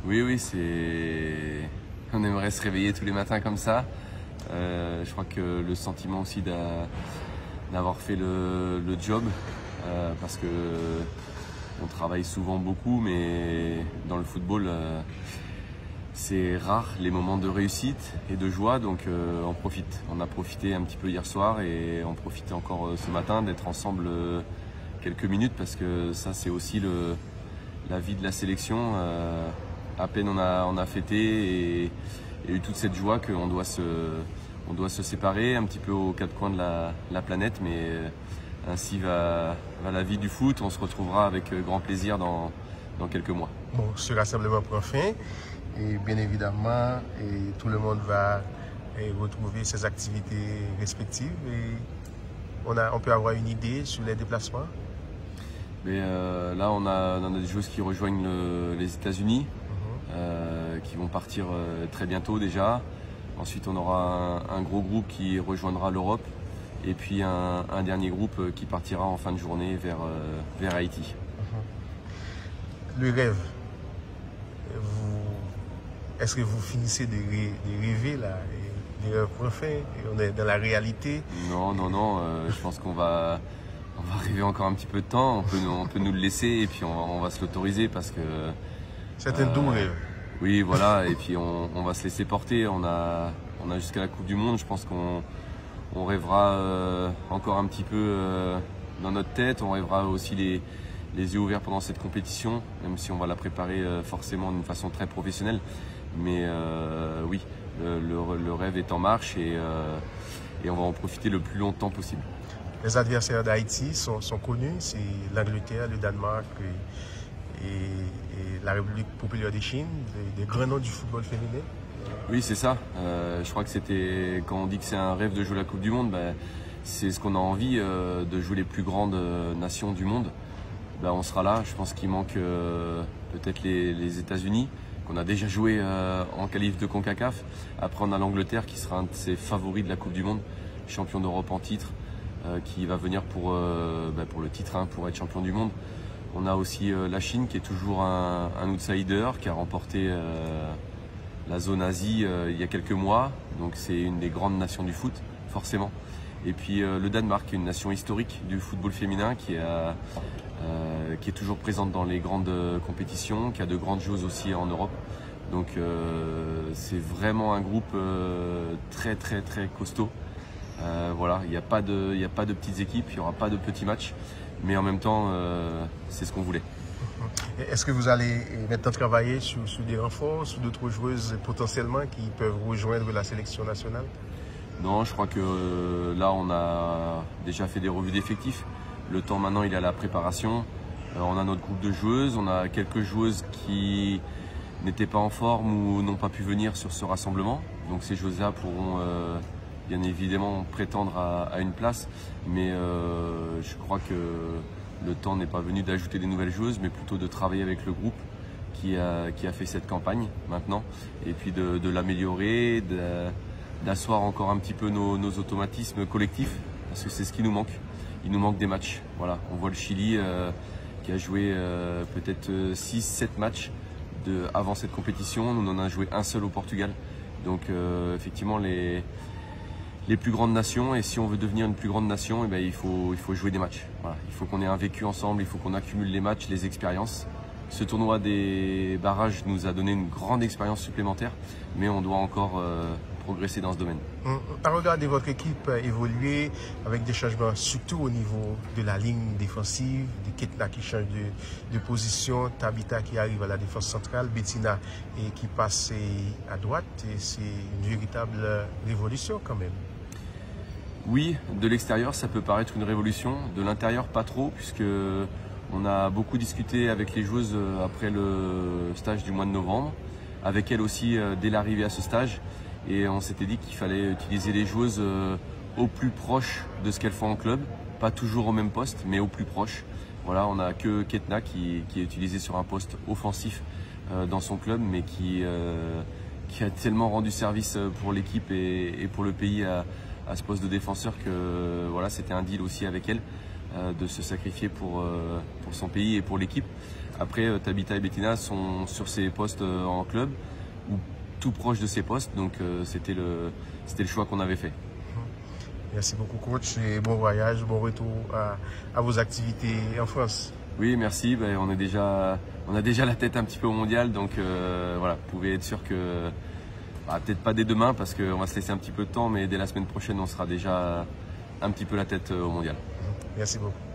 Oui, oui, on aimerait se réveiller tous les matins comme ça. Je crois que le sentiment aussi d'avoir fait le job, parce que on travaille souvent beaucoup, mais dans le football, c'est rare les moments de réussite et de joie, donc on profite. On a profité un petit peu hier soir et on profite encore ce matin d'être ensemble quelques minutes, parce que ça c'est aussi la vie de la sélection. À peine on a fêté et eu toute cette joie qu'on doit se séparer un petit peu aux quatre coins de la planète, mais ainsi va la vie du foot. On se retrouvera avec grand plaisir dans quelques mois. Bon, ce rassemblement prend fin et bien évidemment tout le monde va retrouver ses activités respectives et on peut avoir une idée sur les déplacements. Mais là on a des joueuses qui rejoignent les États-Unis, qui vont partir très bientôt déjà. Ensuite on aura un gros groupe qui rejoindra l'Europe et puis un dernier groupe qui partira en fin de journée vers Haïti. Le rêve, est-ce que vous finissez de rêver là, des rêves prend fin et on est dans la réalité? Non, je pense qu'on va rêver encore un petit peu de temps. On peut nous le laisser et puis on va se l'autoriser, parce que c'est un doux rêve. Oui, voilà, et puis on va se laisser porter. On a jusqu'à la Coupe du Monde. Je pense qu'on rêvera encore un petit peu dans notre tête. On rêvera aussi les yeux ouverts pendant cette compétition, même si on va la préparer forcément d'une façon très professionnelle. Mais oui, le rêve est en marche et on va en profiter le plus longtemps possible. Les adversaires d'Haïti sont connus, c'est l'Angleterre, le Danemark et la République populaire de Chine, des grands noms du football féminin. Oui, c'est ça. Je crois que quand on dit que c'est un rêve de jouer la Coupe du Monde, c'est ce qu'on a envie, de jouer les plus grandes nations du monde. On sera là. Je pense qu'il manque peut-être les États-Unis, qu'on a déjà joué en qualif de CONCACAF. Après, on a l'Angleterre qui sera un de ses favoris de la Coupe du Monde, champion d'Europe en titre, qui va venir pour le titre, pour être champion du monde. On a aussi la Chine qui est toujours un outsider, qui a remporté la zone Asie il y a quelques mois. Donc c'est une des grandes nations du foot, forcément. Et puis le Danemark, qui est une nation historique du football féminin, qui est toujours présente dans les grandes compétitions, qui a de grandes joueuses aussi en Europe. Donc c'est vraiment un groupe très très très costaud. Voilà, il n'y a pas de petites équipes, il n'y aura pas de petits matchs, mais en même temps, c'est ce qu'on voulait. Est-ce que vous allez maintenant travailler sur des renforts, sur d'autres joueuses potentiellement qui peuvent rejoindre la sélection nationale? Non, je crois que là, on a déjà fait des revues d'effectifs. Le temps maintenant, il est à la préparation. On a notre groupe de joueuses, on a quelques joueuses qui n'étaient pas en forme ou n'ont pas pu venir sur ce rassemblement. Donc ces joueuses-là pourront bien évidemment prétendre à une place, mais je crois que le temps n'est pas venu d'ajouter des nouvelles joueuses, mais plutôt de travailler avec le groupe qui a fait cette campagne maintenant, et puis de l'améliorer, d'asseoir encore un petit peu nos automatismes collectifs, parce que c'est ce qui nous manque. Il nous manque des matchs. Voilà, on voit le Chili qui a joué peut-être 6-7 matchs avant cette compétition. Nous, on en a joué un seul au Portugal. Donc effectivement, les plus grandes nations, et si on veut devenir une plus grande nation, il faut jouer des matchs. Voilà. Il faut qu'on ait un vécu ensemble, il faut qu'on accumule les matchs, les expériences. Ce tournoi des barrages nous a donné une grande expérience supplémentaire, mais on doit encore progresser dans ce domaine. Regardez votre équipe évoluer avec des changements, surtout au niveau de la ligne défensive, de Ketna qui change de position, Tabitha qui arrive à la défense centrale, Bettina qui passe à droite. C'est une véritable révolution quand même. Oui, de l'extérieur, ça peut paraître une révolution. De l'intérieur, pas trop, puisque on a beaucoup discuté avec les joueuses après le stage du mois de novembre, avec elles aussi dès l'arrivée à ce stage. Et on s'était dit qu'il fallait utiliser les joueuses au plus proche de ce qu'elles font en club, pas toujours au même poste, mais au plus proche. Voilà, on n'a que Ketna qui est utilisée sur un poste offensif dans son club, mais qui a tellement rendu service pour l'équipe et pour le pays à ce poste de défenseur que voilà, c'était un deal aussi avec elle de se sacrifier pour son pays et pour l'équipe. Après, Tabitha et Bettina sont sur ces postes en club ou tout proche de ces postes, donc c'était le choix qu'on avait fait. Merci beaucoup coach et bon voyage, bon retour à vos activités en France. Oui, merci. Ben, on a déjà la tête un petit peu au mondial, donc voilà, vous pouvez être sûr que peut-être pas dès demain parce qu'on va se laisser un petit peu de temps, mais dès la semaine prochaine, on sera déjà un petit peu la tête au mondial. Merci beaucoup.